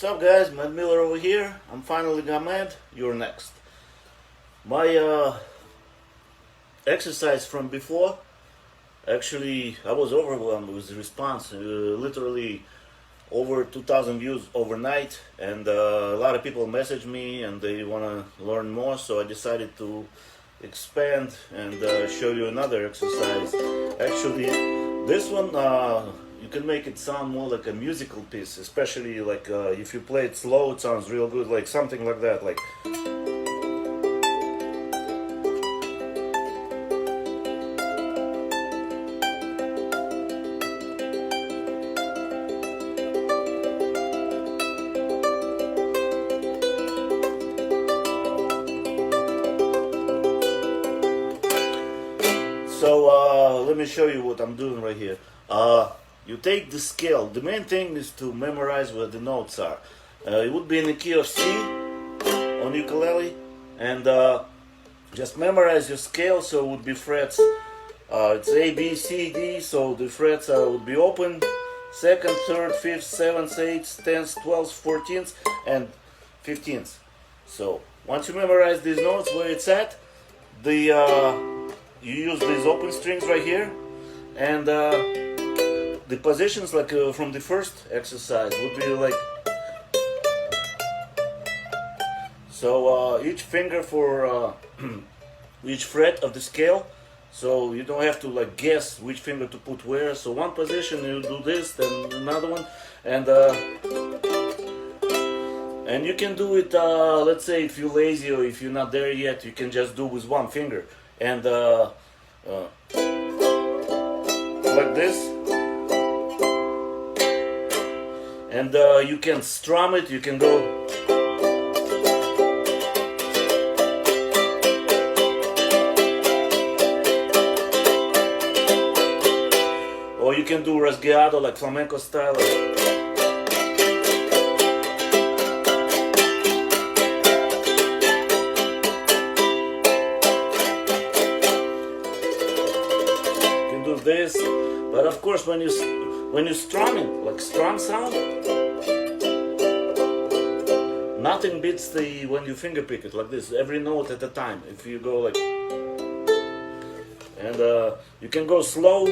What's up guys, Matt Miller over here. I'm finally got mad, you're next. My exercise from before, actually I was overwhelmed with the response. Literally over 2,000 views overnight, and a lot of people message me and they want to learn more, so I decided to expand and show you another exercise. Actually, this one you can make it sound more like a musical piece, especially like if you play it slow, it sounds real good, like something like that, like. So let me show you what I'm doing right here. You take the scale. The main thing is to memorize where the notes are. It would be in the key of C on ukulele, and just memorize your scale. So it would be frets. It's A, B, C, D. So the frets would be open: second, third, fifth, seventh, eighth, 10th, 12th, 14th, and 15th. So once you memorize these notes where it's at, you use these open strings right here, and the positions, like from the first exercise, would be like so. Each finger for each fret of the scale, so you don't have to like guess which finger to put where. So one position you do this, then another one, and you can do it. Let's say if you're lazy or if you're not there yet, you can just do with one finger and like this. And you can strum it, you can go. Or you can do rasgueado, like flamenco style. You can do this, but of course when you strum it, like strum sound, nothing beats the when you finger pick it like this, every note at a time. If you go like, and you can go slow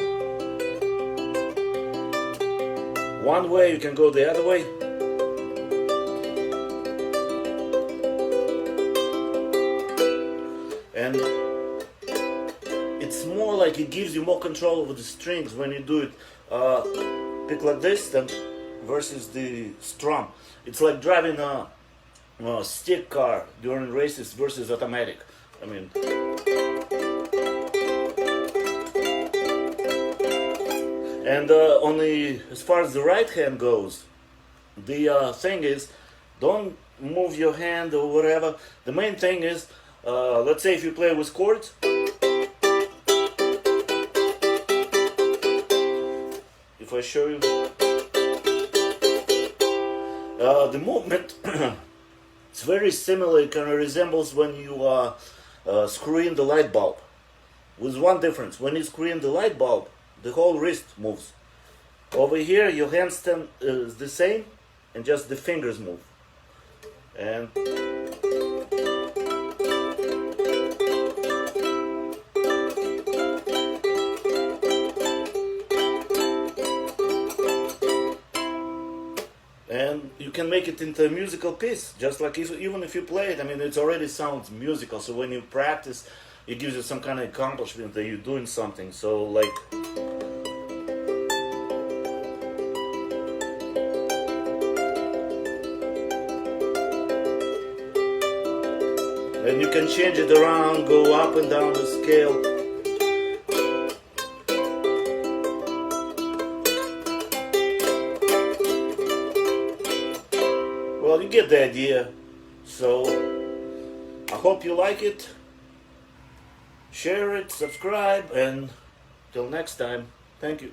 one way, you can go the other way. And it's more like it gives you more control over the strings when you do it. Pick like this, then versus the strum. It's like driving a stick car during races versus automatic. I mean, and as far as the right hand goes, the thing is, don't move your hand or whatever. The main thing is, let's say if you play with chords. If I show you the movement, it's very similar. It kind of resembles when you screw in the light bulb, with one difference: when you screw in the light bulb, the whole wrist moves. Over here, your handstand is the same, and just the fingers move. And you can make it into a musical piece, just like even if you play it. I mean, it already sounds musical, so when you practice, it gives you some kind of accomplishment that you're doing something. So like, and you can change it around, go up and down the scale. Well, you get the idea. So I hope you like it. Share it, subscribe, and till next time, thank you.